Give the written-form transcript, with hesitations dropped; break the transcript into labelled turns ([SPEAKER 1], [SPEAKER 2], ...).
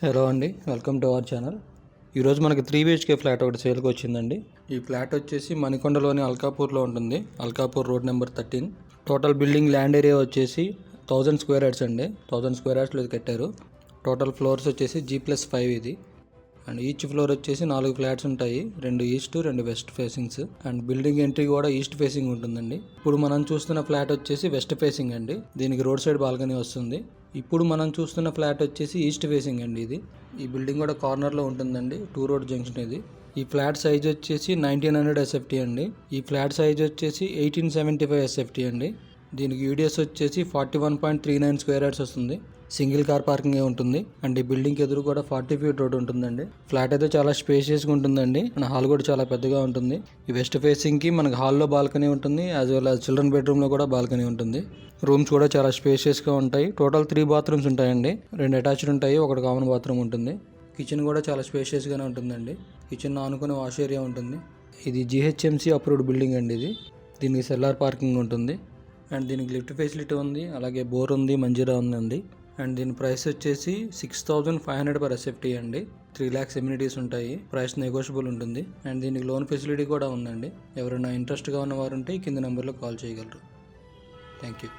[SPEAKER 1] Hello అండి, welcome to our channel. ఈరోజు మనకి 3 BHK ఫ్లాట్ ఒకటి సేల్కి వచ్చిందండి. ఈ ఫ్లాట్ వచ్చేసి మణికొండలోని అల్కాపూర్లో ఉంటుంది. Alkapur road number 13. Total building land area వచ్చేసి 1000 స్క్వేర్ యార్డ్స్ అండి. 1000 స్క్వేర్ యార్డ్స్లో కట్టారు. టోటల్ ఫ్లోర్స్ వచ్చేసి G+5 ఇది. అండ్ ఈచ్ ఫ్లోర్ వచ్చేసి 4 ఫ్లాట్స్ ఉంటాయి. 2 east 2 west facings. And building entry కూడా ఈస్ట్ ఫేసింగ్ ఉంటుందండి. ఇప్పుడు మనం చూస్తున్న ఫ్లాట్ వచ్చేసి వెస్ట్ ఫేసింగ్ అండి. దీనికి రోడ్ సైడ్ బాల్కనీ వస్తుంది. ఇప్పుడు మనం చూస్తున్న ఫ్లాట్ వచ్చేసి ఈస్ట్ ఫేసింగ్ అండి. ఈ బిల్డింగ్ కూడా కార్నర్లో ఉంటుందండి. 2 రోడ్ జంక్షన్ ఇది. ఈ ఫ్లాట్ సైజ్ వచ్చేసి 1900 SFT అండి. ఈ ఫ్లాట్ సైజ్ వచ్చేసి 1875 SFT అండి. దీనికి యూడిఎస్ వచ్చేసి 41.39 స్క్వేర్ యార్డ్స్ వస్తుంది. సింగిల్ కార్ పార్కింగ్ ఉంటుంది. అండ్ ఈ బిల్డింగ్ ఎదురు కూడా 40 ఫీట్ రోడ్ ఉంటుందండి. ఫ్లాట్ అయితే చాలా స్పేషియస్గా ఉంటుందండి. అండ్ హాల్ కూడా చాలా పెద్దగా ఉంటుంది. ఈ వెస్ట్ ఫేసింగ్కి మనకి హాల్లో బాల్కనీ ఉంటుంది, యాజ్ వెల్ యాజ్ చిల్డ్రన్ బెడ్రూమ్లో కూడా బాల్కనీ ఉంటుంది. రూమ్స్ కూడా చాలా స్పేషియస్గా ఉంటాయి. టోటల్ 3 బాత్రూమ్స్ ఉంటాయండి. 2 అటాచ్డ్ ఉంటాయి, 1 కామన్ బాత్రూమ్ ఉంటుంది. కిచెన్ కూడా చాలా స్పేషియస్గానే ఉంటుందండి. కిచెన్ ఆనుకునే వాష్ ఏరియా ఉంటుంది. ఇది GHMC అప్రూవ్డ్ బిల్డింగ్ అండి. దీనికి సెల్లార్ పార్కింగ్ ఉంటుంది. అండ్ దీనికి లిఫ్ట్ ఫెసిలిటీ ఉంది, అలాగే బోర్ ఉంది, మంజీరా ఉందండి. అండ్ దీని ప్రైస్ వచ్చేసి 6500 per SFT అండి. 3 lakhs ఎమ్యూనిటీస్ ఉంటాయి. ప్రైస్ నెగోషియబుల్ ఉంటుంది. అండ్ దీనికి లోన్ ఫెసిలిటీ కూడా ఉందండి. ఎవరైనా ఇంట్రెస్ట్గా ఉన్నవారు ఉంటే కింద నెంబర్లో కాల్ చేయగలరు. Thank you.